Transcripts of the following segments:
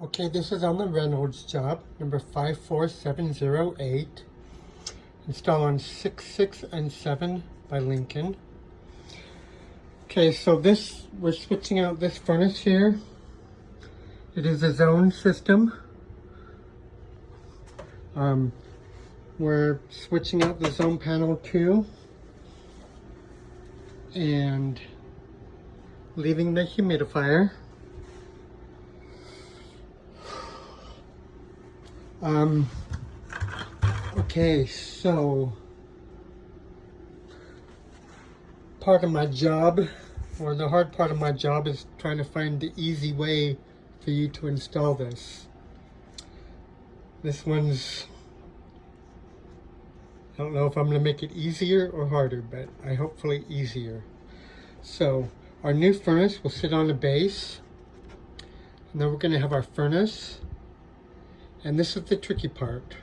Okay, this is on the Reynolds job, number 54708. Installed on 6, 6, and 7 by Lincoln. Okay, so we're switching out this furnace here. It is a zone system. We're switching out the zone panel 2 and leaving the humidifier. Okay, so part of my job, or the hard part of my job, is trying to find the easy way for you to install this. This one's, I don't know if I'm going to make it easier or harder, but hopefully easier. So our new furnace will sit on a base, and then we're going to have our furnace, and this is the tricky part.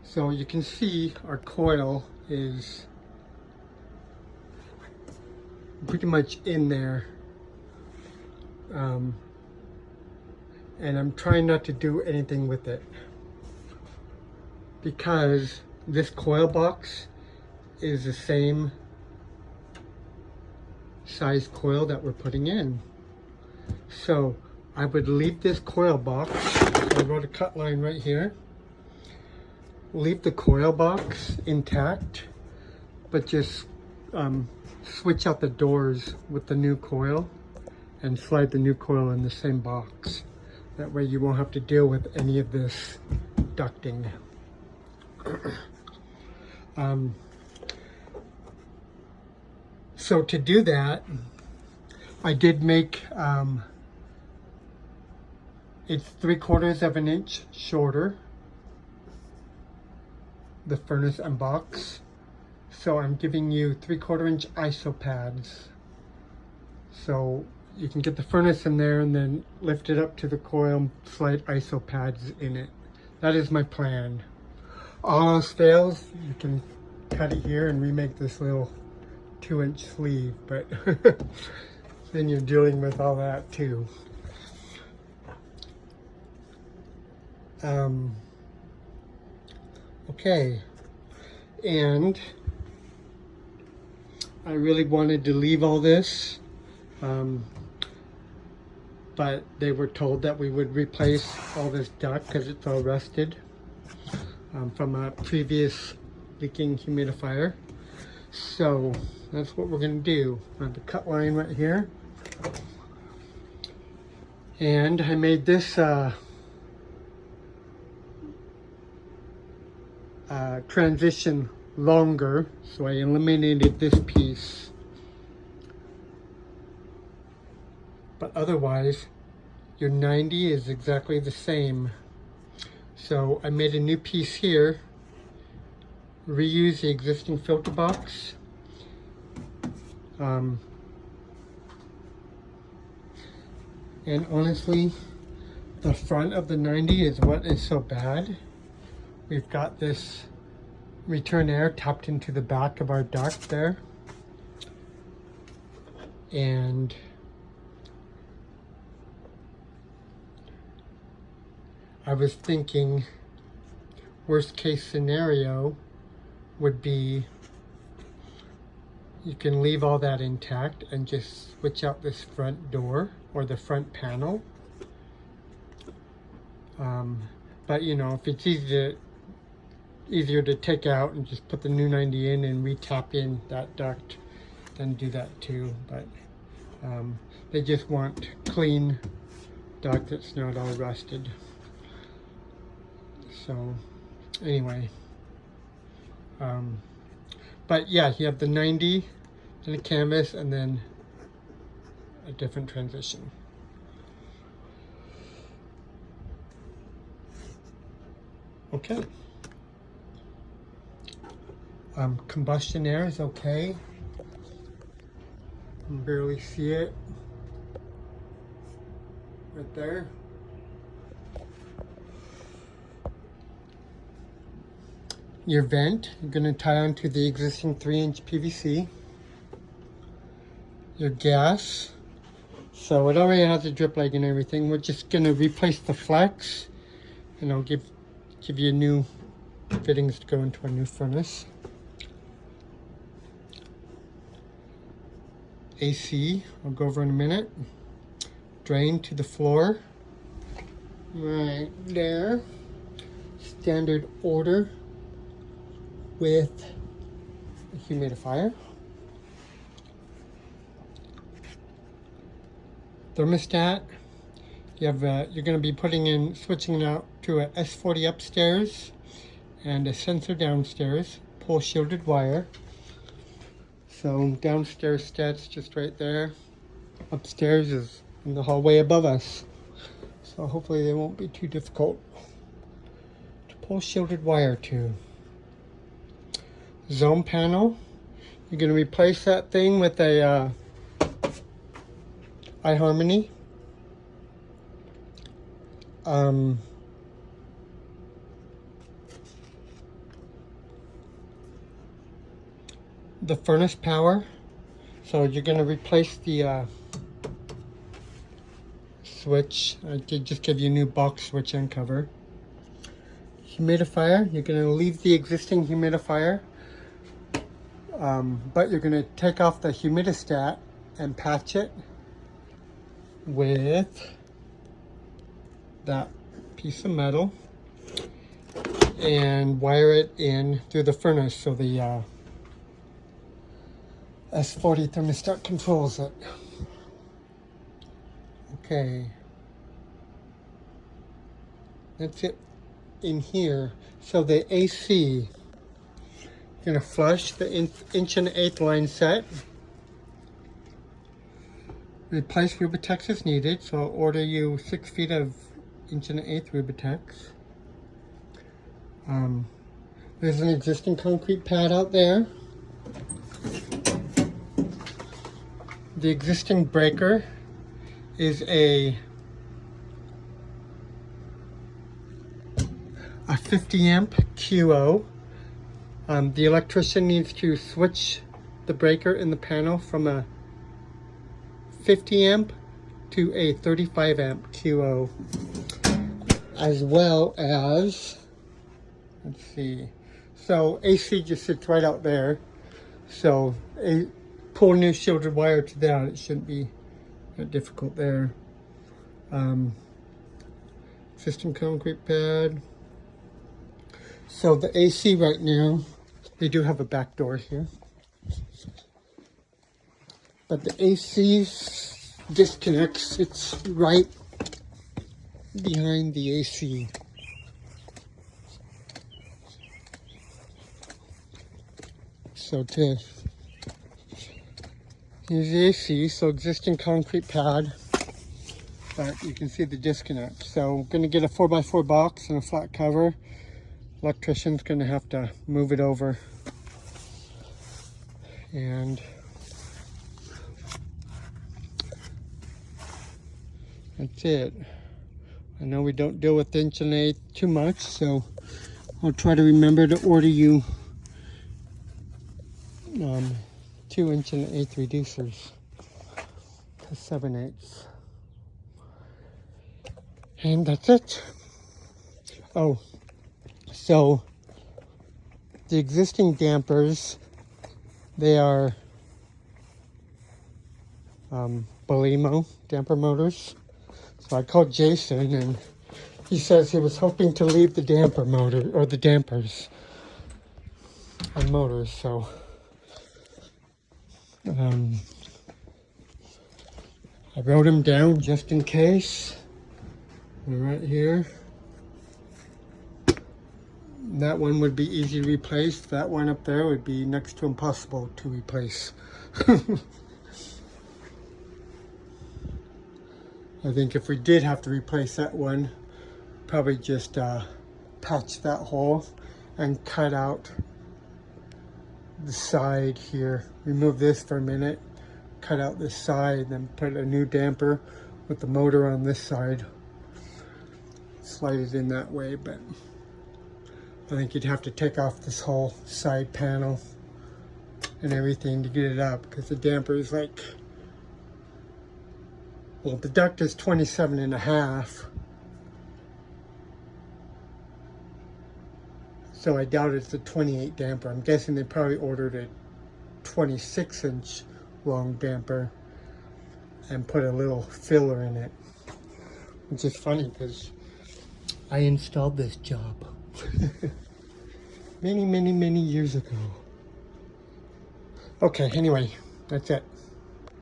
So you can see our coil is pretty much in there, and I'm trying not to do anything with it because this coil box is the same size coil that we're putting in. So I would leave this coil box. I wrote a cut line right here. Leave the coil box intact, but just switch out the doors with the new coil and slide the new coil in the same box. That way you won't have to deal with any of this ducting. So to do that, I did make it's 3/4 of an inch shorter, the furnace and box. So I'm giving you 3/4 inch ISO pads. So you can get the furnace in there and then lift it up to the coil, slide ISO pads in it. That is my plan. All else fails, you can cut it here and remake this little 2-inch sleeve, but then you're dealing with all that too. Okay, and I really wanted to leave all this, but they were told that we would replace all this duct because it's all rusted from a previous leaking humidifier. So that's what we're going to do. I have the cut line right here, and I made this transition longer, so I eliminated this piece, but otherwise your 90 is exactly the same. So I made a new piece here, reuse the existing filter box, and honestly the front of the 90 is what is so bad. We've got this return air tapped into the back of our duct there, and I was thinking worst case scenario would be you can leave all that intact and just switch out this front door or the front panel, but you know, if it's easier to take out and just put the new 90 in and re-tap in that duct, then do that too. But they just want clean duct that's not all rusted. So anyway, but yeah, you have the 90 and a canvas and then a different transition. Okay. Combustion air is okay. You can barely see it right there. Your vent, you're going to tie onto the existing 3-inch PVC. Your gas So it already has a drip leg and everything. We're just gonna replace the flex, and I'll give you new fittings to go into our new furnace. AC, I'll go over in a minute. Drain to the floor. Right there. Standard order with a humidifier. Thermostat. You have you're going to be switching it out to a S40 upstairs and a sensor downstairs. Pull shielded wire. So downstairs stat's just right there. Upstairs is in the hallway above us. So hopefully they won't be too difficult to pull shielded wire to. Zone panel. You're going to replace that thing with a iHarmony. The furnace power. So you're going to replace the switch. I did just give you a new box switch and cover. Humidifier. You're going to leave the existing humidifier, but you're going to take off the humidistat and patch it with that piece of metal and wire it in through the furnace so the S40 thermostat controls it. Okay, that's it in here. So the AC, you're going to flush the inch and 1/8 line set. Replace Rubitex as needed, so I'll order you 6 feet of inch and 1/8 Rubitex. There's an existing concrete pad out there. The existing breaker is a 50 amp QO. The electrician needs to switch the breaker in the panel from a 50 amp to a 35 amp QO, as well as, let's see, so AC just sits right out there, so pull new shielded wire to that. It shouldn't be that difficult there. System concrete pad. So the AC right now, they do have a back door here, but the AC disconnects. It's right behind the AC. So to use the AC, so existing concrete pad, but you can see the disconnect. So I'm going to get a 4x4 box and a flat cover. Electrician's going to have to move it over. And that's it. I know we don't deal with inch and 1/8 too much, so I'll try to remember to order you 2 inch and 1/8 reducers to 7/8. And that's it. Oh, so the existing dampers, they are Belimo damper motors. So I called Jason and he says he was hoping to leave the damper motor or the dampers on motors. So I wrote them down just in case. They're right here. That one would be easy to replace. That one up there would be next to impossible to replace. I think if we did have to replace that one, probably just patch that hole and cut out the side here. Remove this for a minute, cut out this side, then put a new damper with the motor on this side. Slide it in that way, but I think you'd have to take off this whole side panel and everything to get it up, because the damper is like Well, the duct is 27.5. So I doubt it's a 28 damper. I'm guessing they probably ordered a 26-inch long damper and put a little filler in it. Which is funny because I installed this job many, many, many years ago. Okay, anyway, that's it.